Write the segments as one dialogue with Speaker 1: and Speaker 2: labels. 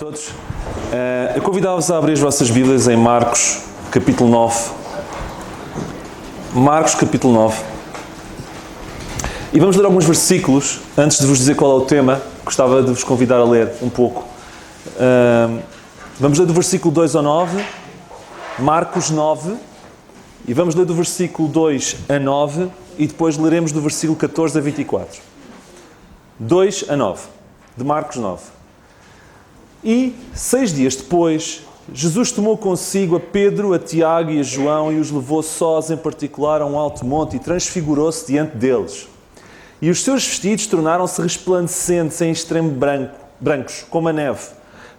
Speaker 1: Todos. Eu convidava-vos a abrir as vossas Bíblias em Marcos, capítulo 9. Marcos, capítulo 9. E vamos ler alguns versículos, antes de vos dizer qual é o tema, gostava de vos convidar a ler um pouco. Vamos ler do versículo 2 ao 9, Marcos 9, e vamos ler do versículo 2 a 9, e depois leremos do versículo 14 a 24. 2 a 9, de Marcos 9. E, 6 dias depois, Jesus tomou consigo a Pedro, a Tiago e a João e os levou sós em particular a um alto monte e transfigurou-se diante deles. E os seus vestidos tornaram-se resplandecentes em extremo brancos, como a neve,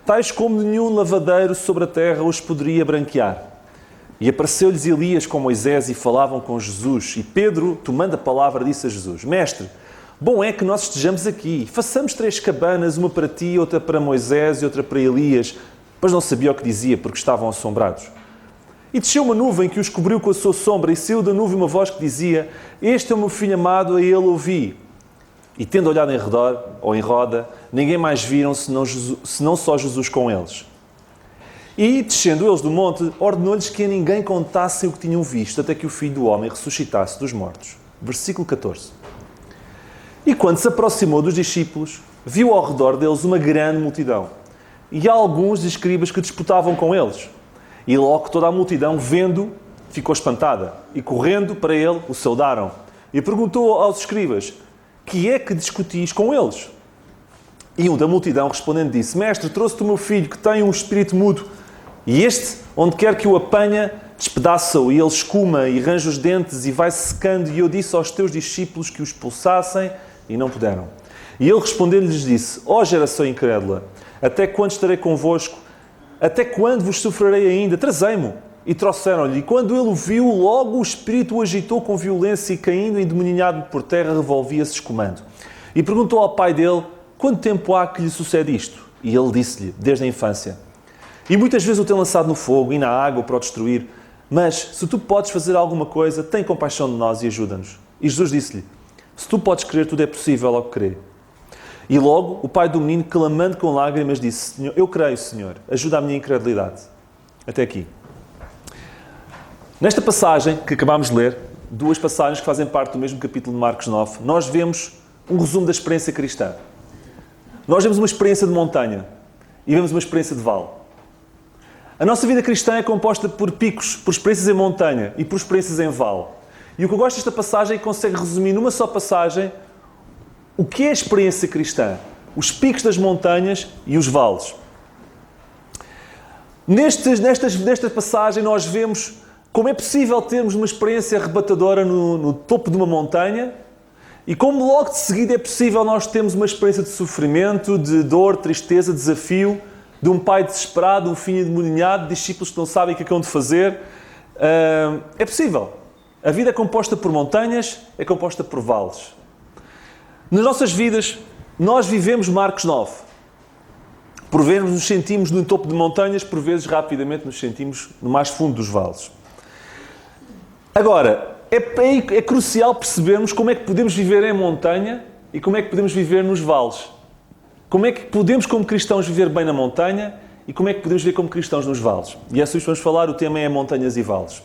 Speaker 1: tais como nenhum lavadeiro sobre a terra os poderia branquear. E apareceu-lhes Elias com Moisés e falavam com Jesus. E Pedro, tomando a palavra, disse a Jesus: Mestre, bom é que nós estejamos aqui. Façamos 3 cabanas, uma para ti, outra para Moisés e outra para Elias. Mas não sabia o que dizia, porque estavam assombrados. E desceu uma nuvem que os cobriu com a sua sombra, e saiu da nuvem uma voz que dizia: Este é o meu filho amado, a ele ouvi. E tendo olhado em redor, ou em roda, ninguém mais viram, senão só Jesus com eles. E, descendo eles do monte, ordenou-lhes que a ninguém contassem o que tinham visto, até que o Filho do Homem ressuscitasse dos mortos. Versículo 14. E quando se aproximou dos discípulos, viu ao redor deles uma grande multidão, e alguns escribas que disputavam com eles. E logo toda a multidão, vendo, ficou espantada, e correndo para ele, o saudaram. E perguntou aos escribas: Que é que discutis com eles? E um da multidão, respondendo, disse: Mestre, trouxe-te o meu filho, que tem um espírito mudo, e este, onde quer que o apanha, despedaça-o, e ele escuma e range os dentes, e vai-se secando. E eu disse aos teus discípulos que o expulsassem, e não puderam. E ele respondendo-lhes disse: Ó geração incrédula, até quando estarei convosco? Até quando vos sofrerei ainda? Trazei-mo. E trouxeram-lhe. E quando ele o viu, logo o espírito o agitou com violência, e caindo endemoninhado por terra, revolvia-se escumando. E perguntou ao pai dele: Quanto tempo há que lhe sucede isto? E ele disse-lhe: Desde a infância. E muitas vezes o tem lançado no fogo e na água para o destruir. Mas, se tu podes fazer alguma coisa, tem compaixão de nós e ajuda-nos. E Jesus disse-lhe: Se tu podes crer, tudo é possível ao que crer. E logo o pai do menino, clamando com lágrimas, disse: Senhor, eu creio, Senhor, ajuda a minha incredulidade. Até aqui. Nesta passagem que acabámos de ler, 2 passagens que fazem parte do mesmo capítulo de Marcos 9, nós vemos um resumo da experiência cristã. Nós vemos uma experiência de montanha e vemos uma experiência de vale. A nossa vida cristã é composta por picos, por experiências em montanha e por experiências em vale. E o que eu gosto desta passagem é que consegue resumir numa só passagem o que é a experiência cristã, os picos das montanhas e os vales. Nesta passagem nós vemos como é possível termos uma experiência arrebatadora no topo de uma montanha e como logo de seguida é possível nós termos uma experiência de sofrimento, de dor, tristeza, desafio, de um pai desesperado, um filho endemoninhado, discípulos que não sabem o que é que hão de fazer. É possível. A vida é composta por montanhas, é composta por vales. Nas nossas vidas, nós vivemos Marcos 9. Por vezes nos sentimos no topo de montanhas, por vezes rapidamente nos sentimos no mais fundo dos vales. Agora, é crucial percebermos como é que podemos viver em montanha e como é que podemos viver nos vales. Como é que podemos, como cristãos, viver bem na montanha e como é que podemos viver como cristãos nos vales. E é assim que vamos falar, o tema é montanhas e vales.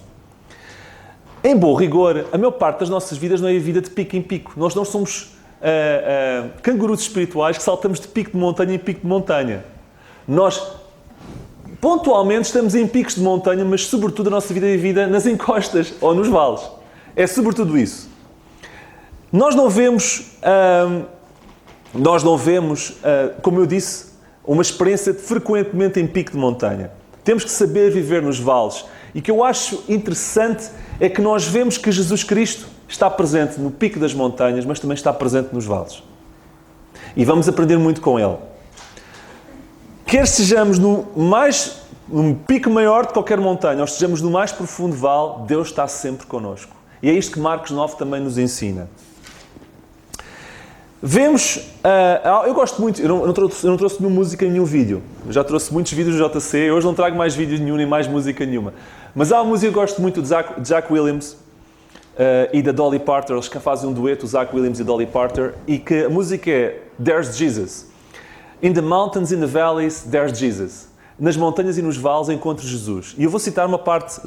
Speaker 1: Em bom rigor, a maior parte das nossas vidas não é a vida de pico em pico. Nós não somos cangurus espirituais que saltamos de pico de montanha em pico de montanha. Nós, pontualmente, estamos em picos de montanha, mas sobretudo a nossa vida é vida nas encostas ou nos vales. É sobretudo isso. Nós não vemos, como eu disse, uma experiência frequentemente em pico de montanha. Temos que saber viver nos vales. E o que eu acho interessante é que nós vemos que Jesus Cristo está presente no pico das montanhas, mas também está presente nos vales. E vamos aprender muito com Ele. Quer sejamos num pico maior de qualquer montanha, ou estejamos no mais profundo vale, Deus está sempre connosco. E é isto que Marcos 9 também nos ensina. Vemos, eu gosto muito, eu não trouxe nenhuma música em nenhum vídeo. Eu já trouxe muitos vídeos do JC, hoje não trago mais vídeos nenhum, nem mais música nenhuma. Mas há uma música que eu gosto muito de Jack Williams e da Dolly Parton. Eles fazem um dueto, o Zach Williams e Dolly Parton, e que a música é There's Jesus. In the mountains and the valleys, there's Jesus. Nas montanhas e nos vales encontro Jesus. E eu vou citar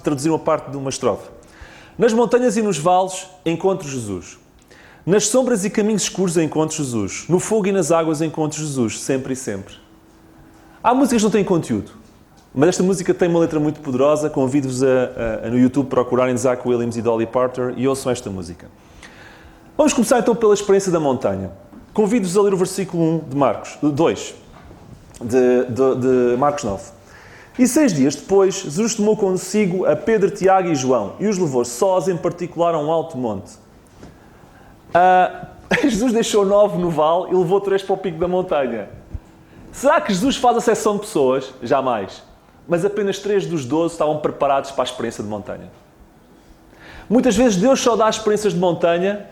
Speaker 1: traduzir uma parte de uma estrofe. Nas montanhas e nos vales encontro Jesus. Nas sombras e caminhos escuros encontro Jesus. No fogo e nas águas encontro Jesus, sempre e sempre. Há músicas que não têm conteúdo, mas esta música tem uma letra muito poderosa. Convido-vos a no YouTube procurarem Zach Williams e Dolly Parton e ouçam esta música. Vamos começar então pela experiência da montanha. Convido-vos a ler o versículo 1 de Marcos, 2, de Marcos 9. E 6 dias depois, Jesus tomou consigo a Pedro, Tiago e João e os levou sós em particular a um alto monte. Jesus deixou 9 no vale e levou 3 para o pico da montanha. Será que Jesus faz acessão de pessoas? Jamais. Mas apenas 3 dos 12 estavam preparados para a experiência de montanha. Muitas vezes Deus só dá experiências de montanha,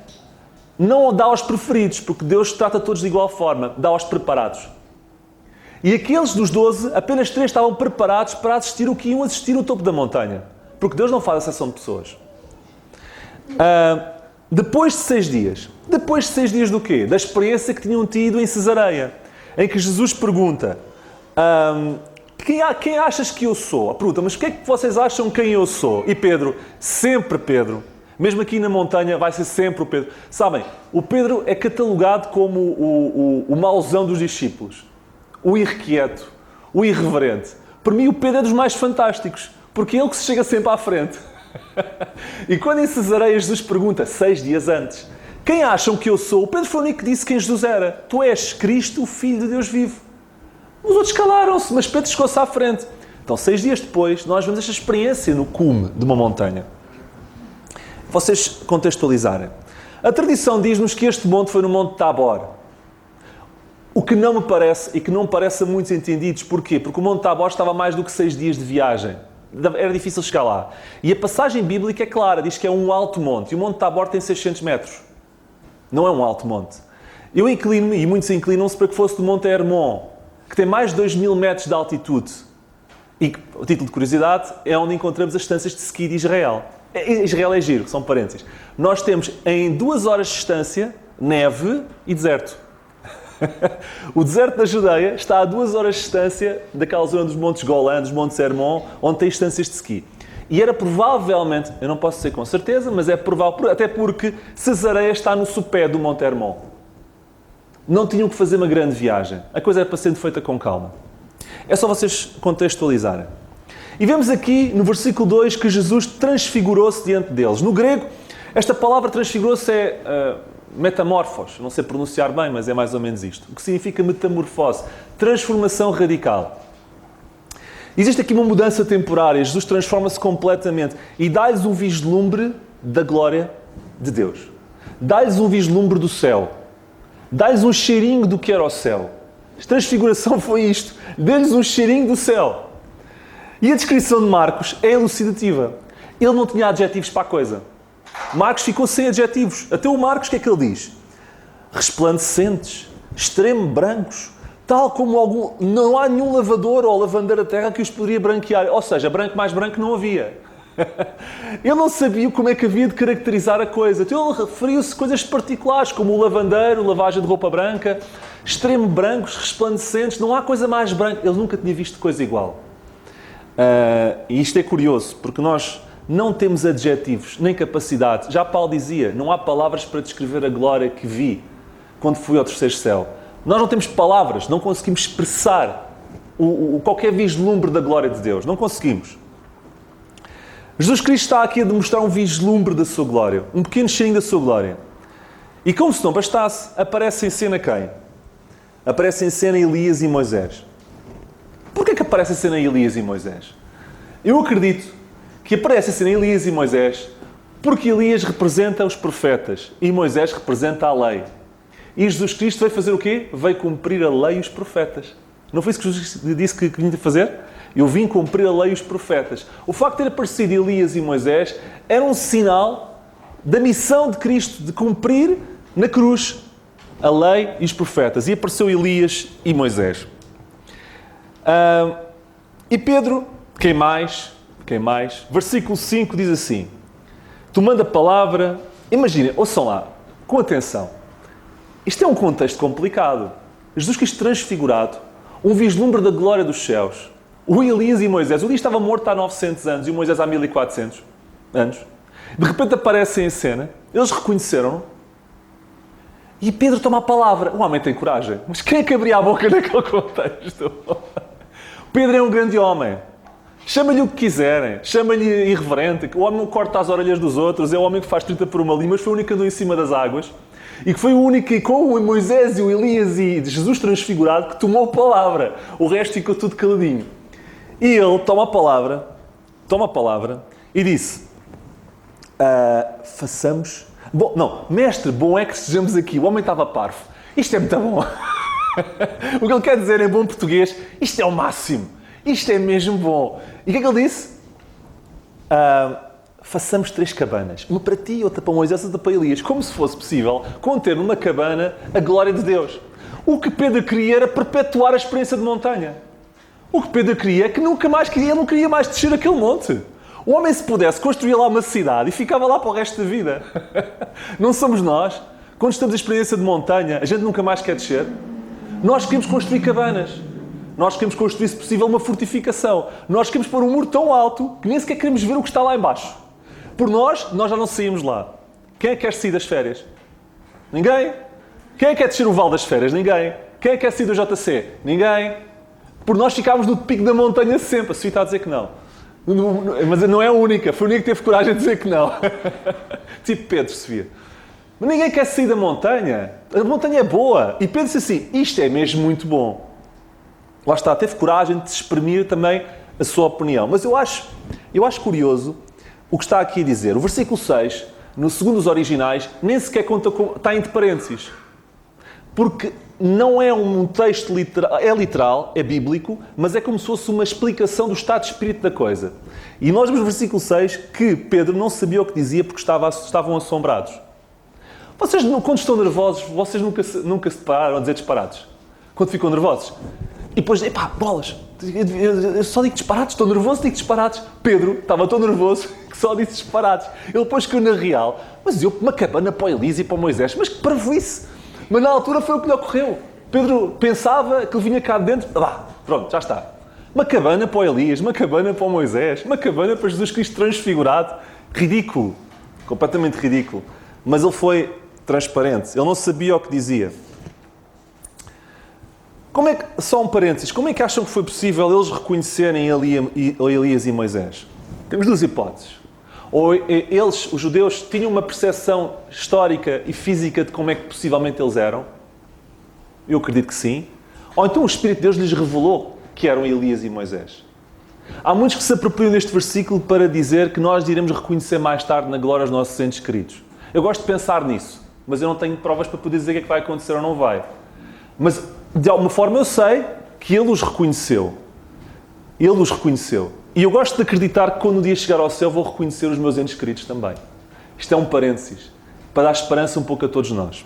Speaker 1: não dá aos preferidos, porque Deus trata todos de igual forma, dá aos preparados. E aqueles dos 12, apenas 3 estavam preparados para assistir o que iam assistir no topo da montanha. Porque Deus não faz acessão de pessoas. Depois de 6 dias. Depois de 6 dias do quê? Da experiência que tinham tido em Cesareia. Em que Jesus pergunta, quem achas que eu sou? Pergunta, mas o que é que vocês acham quem eu sou? E Pedro, sempre Pedro. Mesmo aqui na montanha vai ser sempre o Pedro. Sabem, o Pedro é catalogado como o mauzão dos discípulos. O irrequieto, o irreverente. Para mim o Pedro é dos mais fantásticos, porque é ele que se chega sempre à frente. E quando em Cesareia Jesus pergunta, 6 dias antes, quem acham que eu sou? O Pedro foi o único que disse quem Jesus era. Tu és Cristo, o Filho de Deus vivo. Os outros calaram-se, mas Pedro chegou-se à frente. Então 6 dias depois, nós vemos esta experiência no cume de uma montanha. Vocês contextualizarem. A tradição diz-nos que este monte foi no Monte Tabor. O que não me parece, e que não parece a muitos entendidos. Porquê? Porque o Monte Tabor estava a mais do que 6 dias de viagem. Era difícil chegar lá. E a passagem bíblica é clara, diz que é um alto monte. E o Monte Tabor tem 600 metros. Não é um alto monte. Eu inclino-me, e muitos inclinam-se para que fosse do Monte Hermon, que tem mais de 2.000 metros de altitude. E, a título de curiosidade, é onde encontramos as estâncias de ski de Israel. Israel é giro, são parênteses. Nós temos em 2 horas de distância, neve e deserto. O deserto da Judeia está a 2 horas de distância daquela zona dos Montes Golã, dos Montes Hermon, onde tem estâncias de ski. E era provavelmente, eu não posso dizer com certeza, mas é provável, até porque Cesareia está no sopé do Monte Hermon. Não tinham que fazer uma grande viagem. A coisa era para ser feita com calma. É só vocês contextualizarem. E vemos aqui no versículo 2 que Jesus transfigurou-se diante deles. No grego, esta palavra transfigurou-se é metamorfos. Não sei pronunciar bem, mas é mais ou menos isto. O que significa metamorfose? Transformação radical. Existe aqui uma mudança temporária. Jesus transforma-se completamente e dá-lhes um vislumbre da glória de Deus. Dá-lhes um vislumbre do céu. Dá-lhes um cheirinho do que era o céu. A transfiguração foi isto. Dê-lhes um cheirinho do céu. E a descrição de Marcos é elucidativa. Ele não tinha adjetivos para a coisa. Marcos ficou sem adjetivos. Até o Marcos, o que é que ele diz? Resplandecentes, extremo brancos, tal como não há nenhum lavador ou lavandeira terra que os poderia branquear. Ou seja, branco mais branco não havia. Ele não sabia como é que havia de caracterizar a coisa. Então ele referiu-se a coisas particulares, como o lavandeiro, lavagem de roupa branca, extremo brancos, resplandecentes. Não há coisa mais branca. Ele nunca tinha visto coisa igual. E isto é curioso, porque nós não temos adjetivos, nem capacidade. Já Paulo dizia, não há palavras para descrever a glória que vi quando fui ao terceiro céu. Nós não temos palavras, não conseguimos expressar qualquer vislumbre da glória de Deus. Não conseguimos. Jesus Cristo está aqui a demonstrar um vislumbre da sua glória, um pequeno cheirinho da sua glória. E como se não bastasse, aparece em cena quem? Aparece em cena Elias e Moisés. Porquê que aparece em cena Elias e Moisés? Eu acredito que aparece em cena Elias e Moisés porque Elias representa os profetas e Moisés representa a lei. E Jesus Cristo veio fazer o quê? Veio cumprir a lei e os profetas. Não foi isso que Jesus disse que vinha fazer? Eu vim cumprir a lei e os profetas. O facto de ter aparecido Elias e Moisés era um sinal da missão de Cristo de cumprir na cruz a lei e os profetas. E apareceu Elias e Moisés. E Pedro, quem mais? Versículo 5 diz assim, tomando a palavra, imaginem, ouçam lá, com atenção. Isto é um contexto complicado. Jesus Cristo transfigurado, um vislumbre da glória dos céus. O Elias e Moisés. O Elias estava morto há 900 anos e o Moisés há 1400 anos. De repente aparecem em cena, eles reconheceram-no e Pedro toma a palavra. O homem tem coragem. Mas quem é que abria a boca naquele contexto? Pedro é um grande homem. Chama-lhe o que quiserem. Chama-lhe irreverente. O homem não corta as orelhas dos outros. É o homem que faz 30 por uma linha, mas foi o único que andou em cima das águas. E que foi o único que, com o Moisés e o Elias e Jesus transfigurado, que tomou a palavra. O resto ficou tudo caladinho. E ele toma a palavra e disse, façamos... Bom, não, mestre, bom é que estejamos aqui. O homem estava parvo. Isto é muito bom. O que ele quer dizer em bom português, isto é o máximo. Isto é mesmo bom. E o que é que ele disse? Façamos 3 cabanas. Uma para ti, outra para Moisés, outra para Elias. Como se fosse possível conter numa cabana a glória de Deus. O que Pedro queria era perpetuar a experiência de montanha. O que Pedro queria é que nunca mais queria, não queria mais descer aquele monte. O homem, se pudesse, construía lá uma cidade e ficava lá para o resto da vida. Não somos nós. Quando estamos em experiência de montanha, a gente nunca mais quer descer. Nós queremos construir cabanas. Nós queremos construir, se possível, uma fortificação. Nós queremos pôr um muro tão alto que nem sequer queremos ver o que está lá em baixo. Por nós já não saímos lá. Quem é que quer sair das férias? Ninguém. Quem é que quer descer o Vale das Férias? Ninguém. Quem é que quer sair do JC? Ninguém. Por nós ficámos no pico da montanha sempre. A Sofia está a dizer que não. Mas não é a única. Foi a única que teve coragem de dizer que não. Tipo Pedro, Sofia. Mas ninguém quer sair da montanha. A montanha é boa. E Pedro disse assim, isto é mesmo muito bom. Lá está, teve coragem de exprimir também a sua opinião. Mas eu acho curioso o que está aqui a dizer. O versículo 6, segundo os originais, nem sequer conta está entre parênteses. Porque não é um texto literal, é literal, é bíblico, mas é como se fosse uma explicação do estado de espírito da coisa. E nós vemos no versículo 6 que Pedro não sabia o que dizia porque estavam assombrados. Vocês, quando estão nervosos, vocês nunca se pararam a dizer disparates? Quando ficam nervosos? E depois, bolas, eu só digo disparates, estou nervoso, digo disparates. Pedro estava tão nervoso que só disse disparates. Ele depois caiu na real. Mas eu, uma cabana para o Elias e para o Moisés, mas que parvoíce! Mas na altura foi o que lhe ocorreu. Pedro pensava que ele vinha cá dentro, pronto, já está. Uma cabana para o Elias, uma cabana para o Moisés, uma cabana para Jesus Cristo transfigurado. Ridículo, completamente ridículo. Mas ele foi transparente, ele não sabia o que dizia. Só um parênteses, como é que acham que foi possível eles reconhecerem Elias e Moisés? Temos 2 hipóteses. Ou eles, os judeus, tinham uma percepção histórica e física de como é que possivelmente eles eram? Eu acredito que sim. Ou então o Espírito de Deus lhes revelou que eram Elias e Moisés. Há muitos que se apropriam deste versículo para dizer que nós iremos reconhecer mais tarde na glória os nossos entes queridos. Eu gosto de pensar nisso, mas eu não tenho provas para poder dizer o que é que vai acontecer ou não vai. Mas, de alguma forma, eu sei que Ele os reconheceu. Ele os reconheceu. E eu gosto de acreditar que quando o dia chegar ao céu vou reconhecer os meus entes queridos também. Isto é um parênteses, para dar esperança um pouco a todos nós.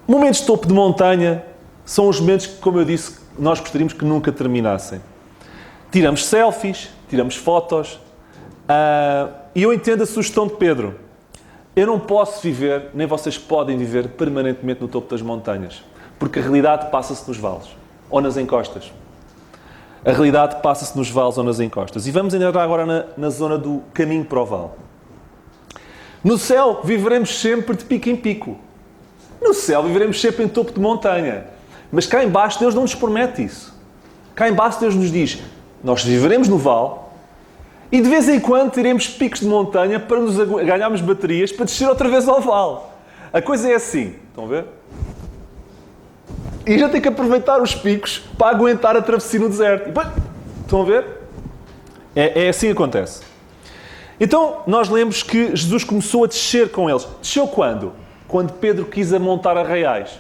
Speaker 1: Momentos de topo de montanha são os momentos que, como eu disse, nós gostaríamos que nunca terminassem. Tiramos selfies, tiramos fotos, e eu entendo a sugestão de Pedro. Eu não posso viver, nem vocês podem viver permanentemente no topo das montanhas, porque a realidade passa-se nos vales ou nas encostas. A realidade passa-se nos vales ou nas encostas. E vamos entrar agora na zona do caminho para o vale. No céu viveremos sempre de pico em pico. No céu viveremos sempre em topo de montanha. Mas cá em baixo Deus não nos promete isso. Cá em baixo Deus nos diz, nós viveremos no vale e de vez em quando teremos picos de montanha para nos ganharmos baterias para descer outra vez ao vale. A coisa é assim, estão a ver? E a gente tem que aproveitar os picos para aguentar a travessia no deserto. E, estão a ver? É assim que acontece. Então, nós lemos que Jesus começou a descer com eles. Desceu quando? Quando Pedro quis amontar arraiais.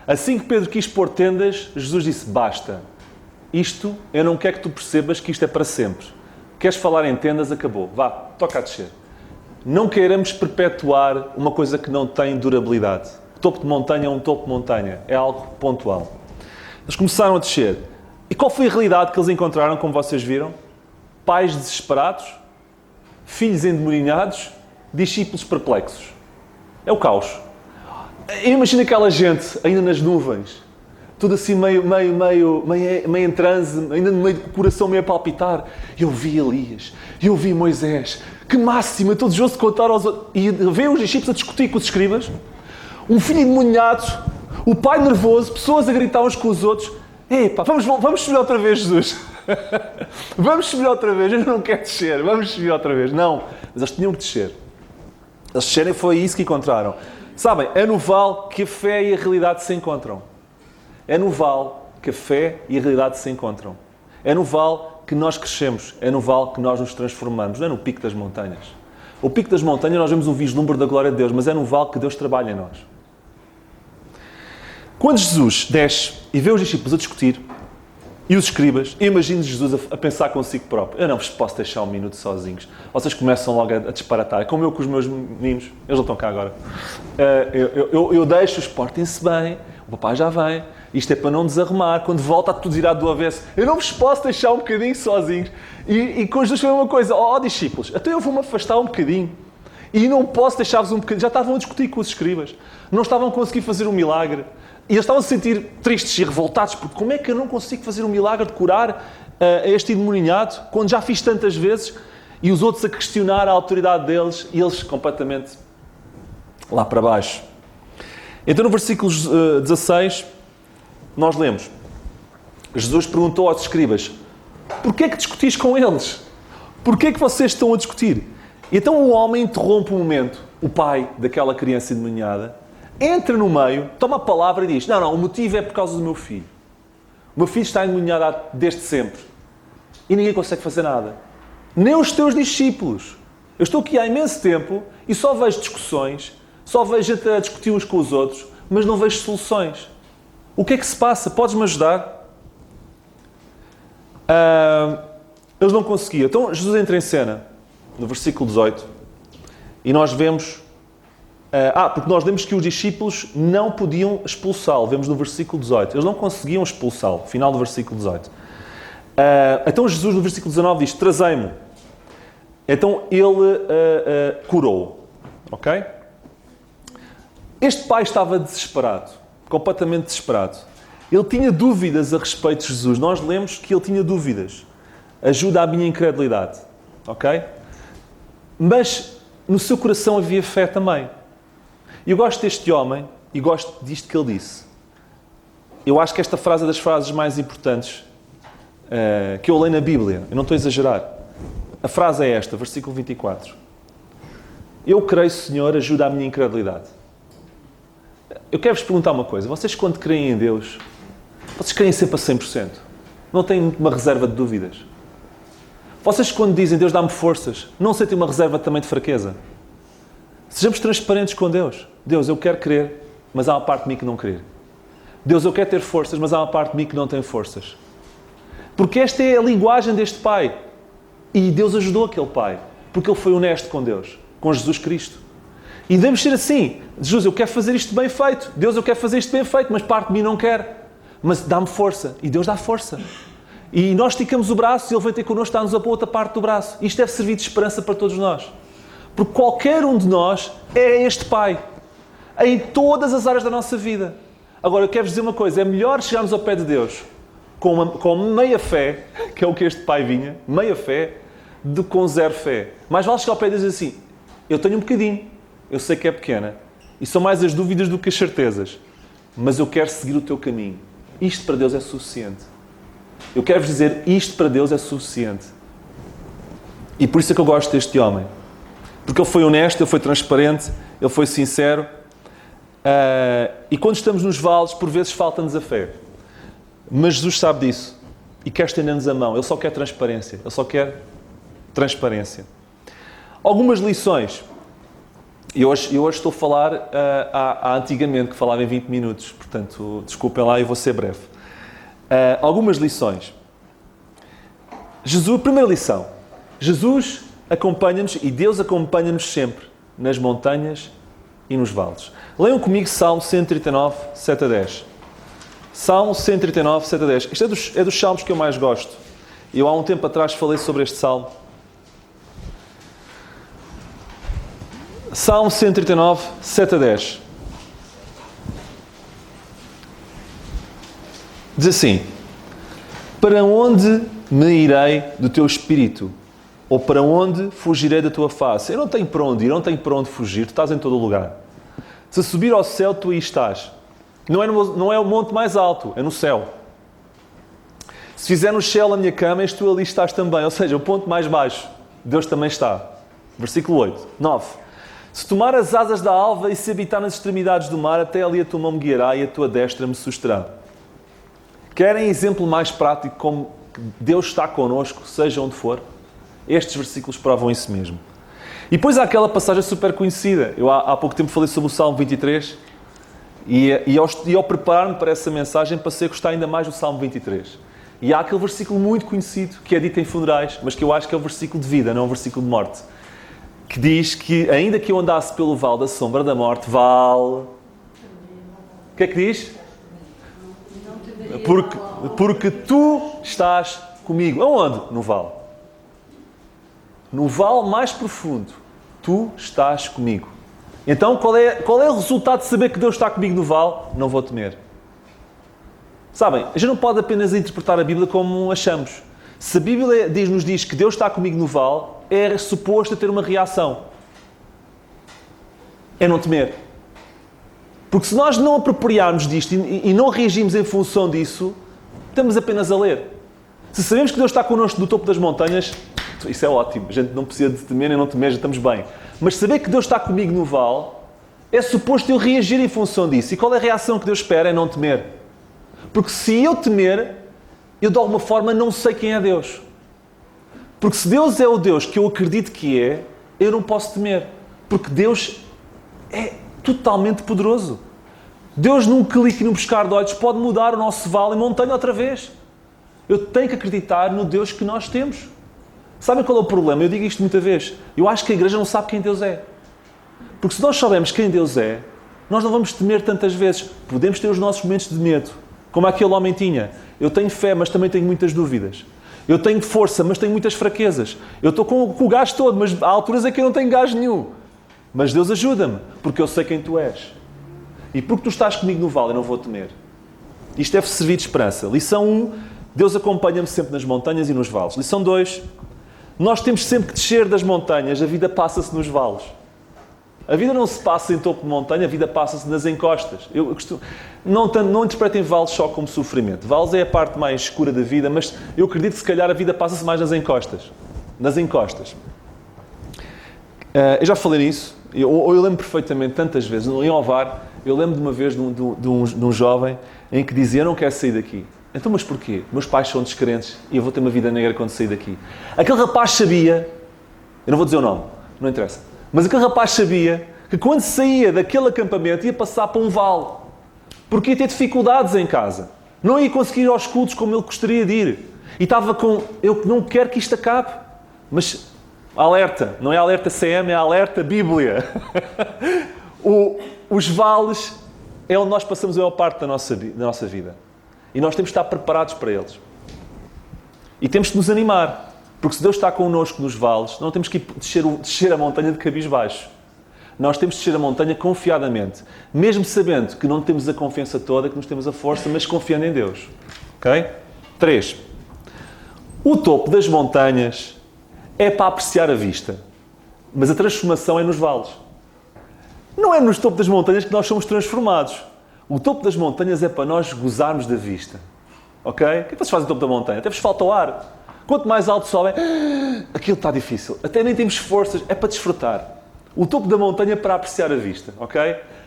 Speaker 1: Assim que Pedro quis pôr tendas, Jesus disse, basta. Isto, eu não quero que tu percebas que isto é para sempre. Queres falar em tendas? Acabou. Vá, toca a descer. Não queiramos perpetuar uma coisa que não tem durabilidade. O topo de montanha é um topo de montanha. É algo pontual. Eles começaram a descer. E qual foi a realidade que eles encontraram, como vocês viram? Pais desesperados, filhos endemorinhados, discípulos perplexos. É o caos. Imagina aquela gente ainda nas nuvens, tudo assim meio em transe, ainda no meio do coração meio a palpitar. Eu vi Elias, eu vi Moisés, que máxima, todos os de contar aos outros. E ver os discípulos a discutir com os escribas, um filho endemoniado, o pai nervoso, pessoas a gritar uns com os outros. Epá, vamos subir outra vez, Jesus. Vamos subir outra vez, eu não quero descer, vamos subir outra vez. Não, mas eles tinham que descer. Eles descerem, foi isso que encontraram. Sabem, é no vale que a fé e a realidade se encontram. É no vale que a fé e a realidade se encontram. É no vale que nós crescemos. É no vale que nós nos transformamos. Não é no pico das montanhas. O pico das montanhas nós vemos um vislumbre da glória de Deus, mas é no vale que Deus trabalha em nós. Quando Jesus desce e vê os discípulos a discutir, e os escribas, imagino Jesus a pensar consigo próprio. Eu não vos posso deixar um minuto sozinhos. Vocês começam logo a disparatar. Como eu com os meus meninos. Eles não estão cá agora. Eu deixo-os, portem-se bem. O papai já vem. Isto é para não desarrumar. Quando volta, tudo virado do avesso. Eu não vos posso deixar um bocadinho sozinhos. E com Jesus foi uma coisa. Discípulos, até eu vou-me afastar um bocadinho. E não posso deixar-vos um bocadinho. Já estavam a discutir com os escribas. Não estavam a conseguir fazer um milagre. E eles estavam a se sentir tristes e revoltados, porque como é que eu não consigo fazer um milagre de curar este endemoniado, quando já fiz tantas vezes, e os outros a questionar a autoridade deles, e eles completamente lá para baixo. Então no versículo 16, nós lemos, Jesus perguntou aos escribas, porquê é que discutis com eles? Porquê é que vocês estão a discutir? E então o homem interrompe um momento, o pai daquela criança endemoniada, entra no meio, toma a palavra e diz, não, o motivo é por causa do meu filho. O meu filho está endemoniado desde sempre. E ninguém consegue fazer nada. Nem os teus discípulos. Eu estou aqui há imenso tempo e só vejo discussões, só vejo gente a discutir uns com os outros, mas não vejo soluções. O que é que se passa? Podes-me ajudar? Eles não conseguiam. Então Jesus entra em cena, no versículo 18, e nós vemos... porque nós lemos que os discípulos não podiam expulsá-lo. Vemos no versículo 18. Eles não conseguiam expulsá-lo. Final do versículo 18. Então Jesus, no versículo 19, diz, trazei-mo. Então ele curou. Ok? Este pai estava desesperado. Completamente desesperado. Ele tinha dúvidas a respeito de Jesus. Nós lemos que ele tinha dúvidas. Ajuda à minha incredulidade. Ok? Mas no seu coração havia fé também. E eu gosto deste homem e gosto disto que ele disse. Eu acho que esta frase é das frases mais importantes que eu leio na Bíblia. Eu não estou a exagerar. A frase é esta, versículo 24. Eu creio, Senhor, ajuda a minha incredulidade. Eu quero-vos perguntar uma coisa. Vocês, quando creem em Deus, vocês creem sempre a 100%? Não têm uma reserva de dúvidas? Vocês, quando dizem Deus dá-me forças, não sentem uma reserva também de fraqueza? Sejamos transparentes com Deus. Deus, eu quero crer, mas há uma parte de mim que não crer. Deus, eu quero ter forças, mas há uma parte de mim que não tem forças. Porque esta é a linguagem deste pai. E Deus ajudou aquele pai. Porque ele foi honesto com Deus, com Jesus Cristo. E devemos ser assim. Jesus, eu quero fazer isto bem feito. Deus, eu quero fazer isto bem feito, mas parte de mim não quer. Mas dá-me força. E Deus dá força. E nós esticamos o braço e Ele vem ter connosco, está-nos a pôr outra parte do braço. Isto deve servir de esperança para todos nós. Porque qualquer um de nós é este pai. Em todas as áreas da nossa vida. Agora, eu quero-vos dizer uma coisa. É melhor chegarmos ao pé de Deus com meia fé, que é o que este pai vinha, meia fé, do que com zero fé. Mais vale chegar ao pé de Deus e dizer assim, eu tenho um bocadinho, eu sei que é pequena, e são mais as dúvidas do que as certezas, mas eu quero seguir o teu caminho. Isto para Deus é suficiente. Eu quero-vos dizer, isto para Deus é suficiente. E por isso é que eu gosto deste homem. Porque ele foi honesto, ele foi transparente, ele foi sincero. E quando estamos nos vales, por vezes falta-nos a fé. Mas Jesus sabe disso. E quer estender-nos a mão. Ele só quer transparência. Ele só quer transparência. Algumas lições. E hoje estou a falar antigamente, que falava em 20 minutos. Portanto, desculpem lá, eu vou ser breve. Algumas lições. Jesus, primeira lição. Jesus acompanha-nos e Deus acompanha-nos sempre nas montanhas e nos vales. Leiam comigo Salmo 139, 7 a 10. Salmo 139, 7 a 10. Isto é dos salmos que eu mais gosto. Eu há um tempo atrás falei sobre este salmo. Salmo 139, 7 a 10. Diz assim: para onde me irei do teu espírito? Ou para onde fugirei da tua face? Eu não tenho para onde ir, não tenho para onde fugir, tu estás em todo o lugar. Se subir ao céu, tu aí estás. Não é o monte mais alto, é no céu. Se fizer no céu a minha cama, és tu ali estás também. Ou seja, o ponto mais baixo, Deus também está. Versículo 8, 9. Se tomar as asas da alva e se habitar nas extremidades do mar, até ali a tua mão me guiará e a tua destra me susterá. Querem exemplo mais prático como Deus está connosco, seja onde for? Estes versículos provam isso mesmo. E depois há aquela passagem super conhecida. Eu há pouco tempo falei sobre o Salmo 23 e ao preparar-me para essa mensagem passei a gostar ainda mais do Salmo 23. E há aquele versículo muito conhecido que é dito em funerais, mas que eu acho que é o versículo de vida, não é um versículo de morte. Que diz que ainda que eu andasse pelo vale da sombra da morte, vale... O que é que diz? Porque tu estás comigo. Aonde? No vale. No vale mais profundo, tu estás comigo. Então, qual é o resultado de saber que Deus está comigo no vale? Não vou temer. Sabem, a gente não pode apenas interpretar a Bíblia como achamos. Se a Bíblia nos diz que Deus está comigo no vale, é suposto ter uma reação. É não temer. Porque se nós não apropriarmos disto e não reagimos em função disso, estamos apenas a ler. Se sabemos que Deus está connosco no topo das montanhas, isso é ótimo. A gente não precisa de temer nem não temer, já estamos bem. Mas saber que Deus está comigo no vale, é suposto eu reagir em função disso. E qual é a reação que Deus espera? É não temer. Porque se eu temer, eu de alguma forma não sei quem é Deus. Porque se Deus é o Deus que eu acredito que é, eu não posso temer. Porque Deus é totalmente poderoso. Deus, num clique e num pescar de olhos, pode mudar o nosso vale em montanha outra vez. Eu tenho que acreditar no Deus que nós temos. Sabem qual é o problema? Eu digo isto muita vez. Eu acho que a igreja não sabe quem Deus é. Porque se nós soubermos quem Deus é, nós não vamos temer tantas vezes. Podemos ter os nossos momentos de medo. Como aquele homem tinha. Eu tenho fé, mas também tenho muitas dúvidas. Eu tenho força, mas tenho muitas fraquezas. Eu estou com o gás todo, mas há alturas em que eu não tenho gás nenhum. Mas Deus ajuda-me, porque eu sei quem tu és. E porque tu estás comigo no vale, eu não vou temer. Isto deve servir de esperança. Lição 1, Deus acompanha-me sempre nas montanhas e nos vales. Lição 2, nós temos sempre que descer das montanhas, a vida passa-se nos vales. A vida não se passa em topo de montanha, a vida passa-se nas encostas. Não interpretem vales só como sofrimento. Vales é a parte mais escura da vida, mas eu acredito que se calhar a vida passa-se mais nas encostas. Nas encostas. Eu já falei nisso, eu lembro perfeitamente, tantas vezes, em Ovar, eu lembro de uma vez de um jovem em que dizia: eu não quero sair daqui. Então, mas porquê? Meus pais são descrentes e eu vou ter uma vida negra quando sair daqui. Aquele rapaz sabia, eu não vou dizer o nome, não interessa, mas aquele rapaz sabia que quando saía daquele acampamento ia passar para um vale, porque ia ter dificuldades em casa. Não ia conseguir ir aos cultos como ele gostaria de ir. E estava com: eu não quero que isto acabe. Mas alerta, não é alerta CM, é alerta Bíblia. Os vales é onde nós passamos a maior parte da nossa vida. E nós temos que estar preparados para eles. E temos que nos animar. Porque se Deus está connosco nos vales, não temos que descer a montanha de cabisbaixo. Nós temos que descer a montanha confiadamente. Mesmo sabendo que não temos a confiança toda, que não temos a força, mas confiando em Deus. Ok? 3. O topo das montanhas é para apreciar a vista. Mas a transformação é nos vales. Não é nos topos das montanhas que nós somos transformados. O topo das montanhas é para nós gozarmos da vista. Ok? O que é que vocês fazem no topo da montanha? Até vos falta o ar. Quanto mais alto sobe, aquilo está difícil. Até nem temos forças. É para desfrutar. O topo da montanha é para apreciar a vista. Ok?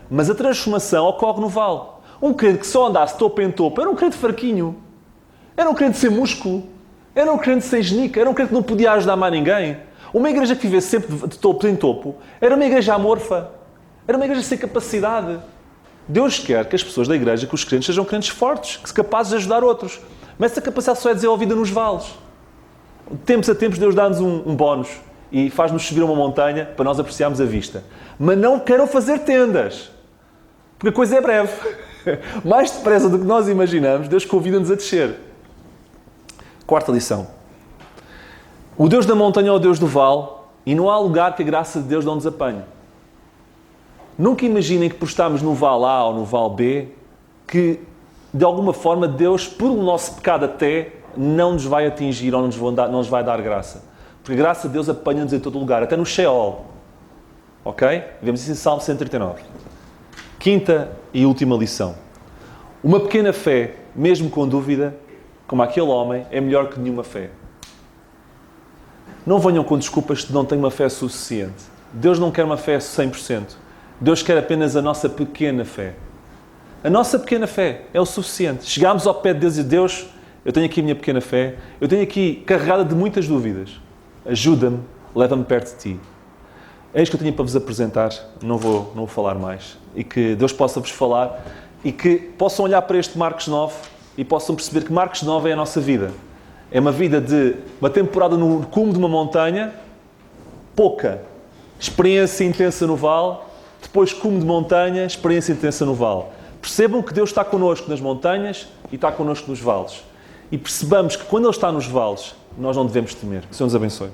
Speaker 1: Mas a transformação ocorre no vale. Um crente que só andasse topo em topo era um crente fraquinho. Era um crente sem músculo. Era um crente sem genica. Era um crente que não podia ajudar mais ninguém. Uma igreja que vivesse sempre de topo em topo era uma igreja amorfa. Era uma igreja sem capacidade. Deus quer que as pessoas da igreja, que os crentes, sejam crentes fortes, que são capazes de ajudar outros. Mas essa capacidade só é desenvolvida nos vales. De tempos a tempos Deus dá-nos um bónus e faz-nos subir uma montanha para nós apreciarmos a vista. Mas não queiram fazer tendas. Porque a coisa é breve. Mais depressa do que nós imaginamos, Deus convida-nos a descer. 4ª lição. O Deus da montanha é o Deus do vale e não há lugar que a graça de Deus não nos apanhe. Nunca imaginem que por estarmos no vale A ou no vale B, que de alguma forma, Deus, por o nosso pecado até, não nos vai atingir ou não nos vai dar graça. Porque a graça de Deus apanha-nos em todo lugar, até no Sheol. Ok? Vemos isso em Salmo 139. Quinta e última lição. Uma pequena fé, mesmo com dúvida, como aquele homem, é melhor que nenhuma fé. Não venham com desculpas de não ter uma fé suficiente. Deus não quer uma fé 100%. Deus quer apenas a nossa pequena fé. A nossa pequena fé é o suficiente. Chegámos ao pé de Deus e Deus, eu tenho aqui a minha pequena fé, eu tenho aqui carregada de muitas dúvidas. Ajuda-me, leva-me perto de Ti. É isto que eu tinha para vos apresentar, não vou falar mais. E que Deus possa vos falar e que possam olhar para este Marcos 9 e possam perceber que Marcos 9 é a nossa vida. É uma vida de uma temporada no cume de uma montanha, pouca experiência intensa no vale, depois cume de montanha, experiência intensa no vale. Percebam que Deus está connosco nas montanhas e está connosco nos vales. E percebamos que quando Ele está nos vales, nós não devemos temer. Que o Senhor nos abençoe.